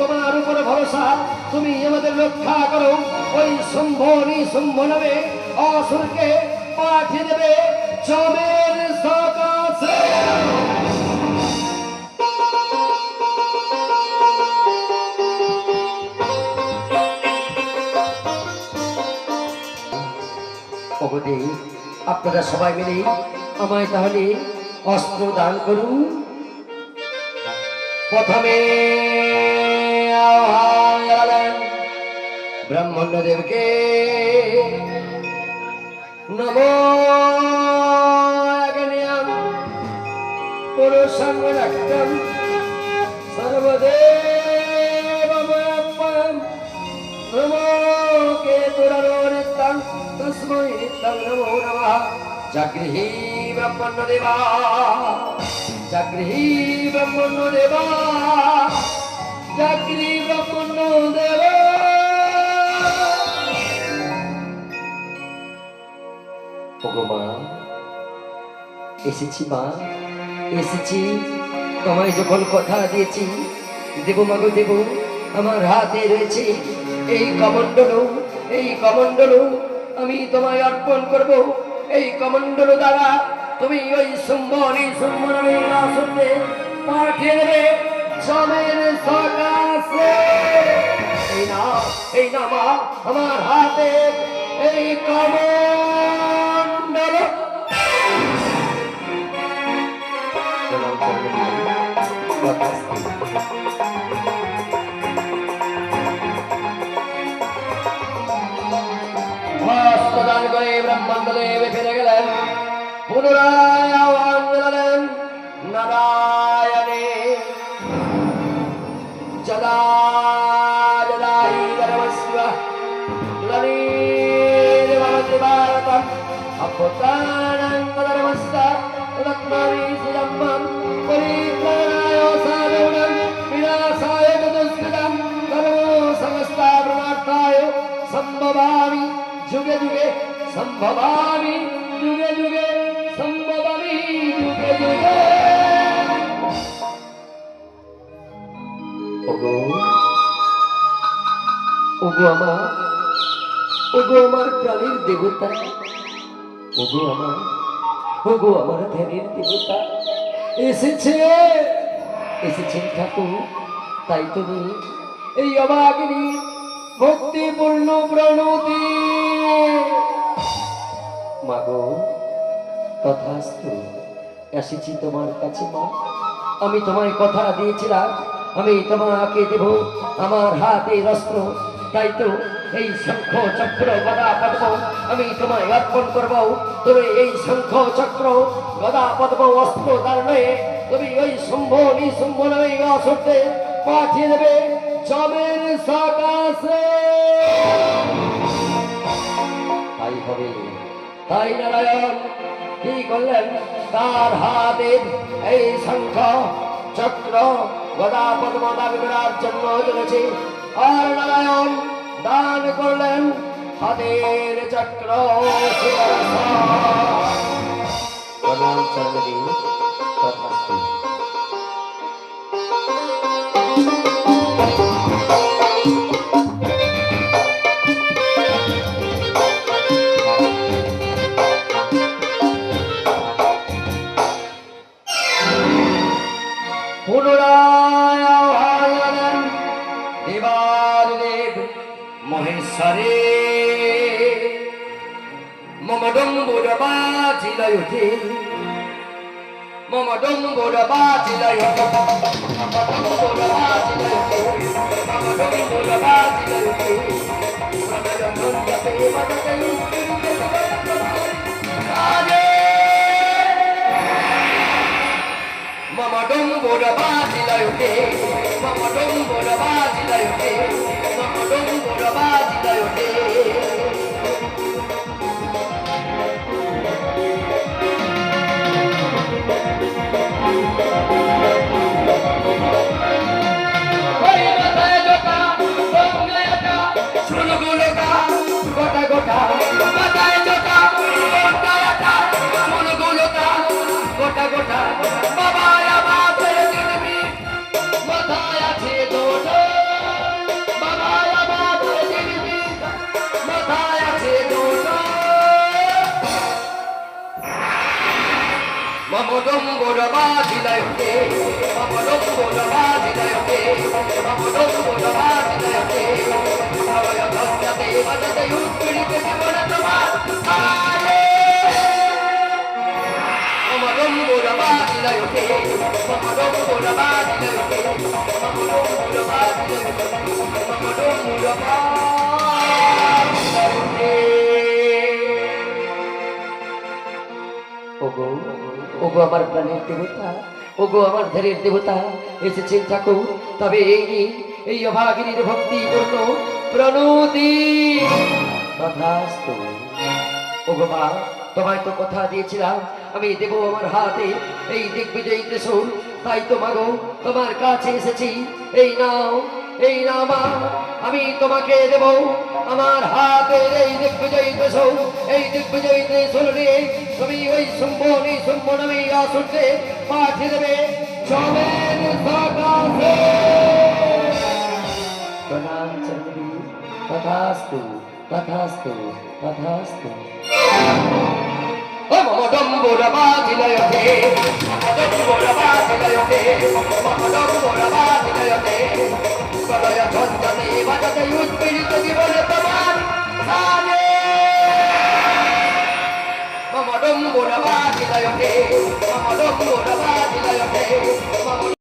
তোমার উপরে ভরসা, তুমি আমাদের রক্ষা করো। ওই শম্ভনী শম্ভ নামে অসুরকে পাঠিয়ে দেবে জমের সকাশে। আপনারা সবাই মিলে আমায় তাহলে অস্ত্র দান করুন। প্রথমে ব্রহ্মণ্যদেবকে নমো পুরুষং রক্তম সর্বদেবময়প্পয়ম নমো কেতুরনিত্যং তস্मै নিত্যং নমো নমঃ। জাগৃহি ব্রহ্মণ্যদেবা, জাগৃহি ব্রহ্মণ্যদেবা, জাগৃহি ব্রহ্মণ্যদেবা। ওগো মা, এসেছি মা, এসেছি। তোমায় যখন কথা দিয়েছি দেব মাগো দেব, আমার হাতে রয়েছে এই কমণ্ডল, এই কমণ্ডল আমি তোমায় অর্পণ করব। এই কমণ্ডল দ্বারা তুমি ওই শুম্ভনী শুম্ভ নামে অসুরকে পাঠিয়ে দেবে জমের সকাশে। এই না মা, আমার হাতে এই কমণ্ডল। প্রদান করে ব্রহ্মাণ্ডদেব ফিরে গেলেন। পুনরায় আহ্বান জানালেন নারায়ণে যদা যদা হি ধর্মস্য গ্লানির্ভবতি ভারতম অভ্যুত্থানং ধর্মস্য তদাত্মাভিষিদম্মম পরিত্রাণায় সাধুনাং বিনাশায় চতুষ্কৃতম ধর্মসংস্থাপনার্থায় সম্ভবামি যুগে যুগে, সম্ভবামি যুগে যুগে, সম্ভবামি যুগে যুগে। ওগো ওগো আমার, ওগো আমার প্রাণীর দেবতা, ওগো আমার, ওগো আমার ধ্যানের দেবতা এসেছে, এসেছেন ঠাকুর। তাই তুমি এই অবাগিনী ভক্তিপূর্ণ প্রণতি মাগো, তথাস্তু। এসেছি তোমার কাছে মা, আমি তোমায় কথা দিয়েছিলাম আমি তোমাকে দেব আমার হাতে অস্ত্র। তাই তো এই শঙ্খ চক্র গদা পদ্ম আমি তোমায় অর্পণ করব। তুমি এই শঙ্খ চক্র গদা পদ্ম অস্ত্র ধারণে তুমি ওই শুম্ভনী শুম্ভ নামে অসুরকে পাঠিয়ে দেবে জমের সকাশে। তাই হবে। তাই নারায়ণ কি করলেন, তার হাতের এই শঙ্খ চক্র গদা পদ্ম দাবি করার জন্য চলেছে। আর নারায়ণ দান করলেন হাতের চক্র পুনরায় আহ্বান দেবাদেব মহেশ্বরে মম ডম্বুর বাজিলয় ওঠে, মম ডম্বুর বাজিলয় ওঠে, মম ডম্বুর বাজিলয় ওঠে, মম ডম্বুর বাজিলয় ওঠে। মম ডম্বুর বাজিলয় ওঠে, মম ডম্বুর বাজিলয় ওঠে, মম ডম্বুর বাজিলয় ওঠে। ওই মাথায় জোটা, গঙ্গায় আটা, চুলগুলোকা গোটা গোটা, মাথায় জোটা, গঙ্গায় আটা, চুলগুলোকা গোটা গোটা। বাবা মাথায় আছে দোটা ডম্বুর বাজিলায়তে মম ডম্বুর বাজিলায়তে মম ডম্বুর বাজিলায়তে ভয় ধন্যতে বাজতে উৎপীড়িত জীবন তোমার আলে মম ডম্বুর বাজিলায়তে মম ডম্বুর বাজিলায়তে মম ডম্বুর বাজিলায়তে মম ডম্বুর বাজিলায়তে ওগো ওগো আমার প্রাণের দেবতা ওগো আমার ধৈর্যের দেবতা এসেছেন ঠাকুর তবে এই নিন এই অভাগিনীর ভক্তিপূর্ণ প্রণতি তথাস্তু ওগো মা তোমায় তো কথা দিয়েছিলাম আমি দেব আমার হাতে এই দিগ্বিজয়ী ত্রিশূল তাই তো মাগো তোমার কাছে এসেছি এই নাও মা আমি তোমাকে দেব আমার হাতে এই দিগ্বিজয়ী ত্রিশূল এই দিগ্বিজয়ী ত্রিশূল নিয়ে তুমি ওই শুম্ভনমী আসুরকে পাঠিয়ে দেবে চমের সকাশে প্রণাম চন্দ্রী তথাস্তু তথাস্তু তথাস্তু মম ডম্বুর বাজিলায়তে মম ডম্বুর বাজিলায়তে মম ডম্বুর বাজিলায়তে প্রলয় ঝঞ্ঝাতে বাজাতে উৎপীড়িত জীবন তোমার সানে মম ডম্বুর বাজিলায়তে মম ডম্বুর বাজিলায়তে মম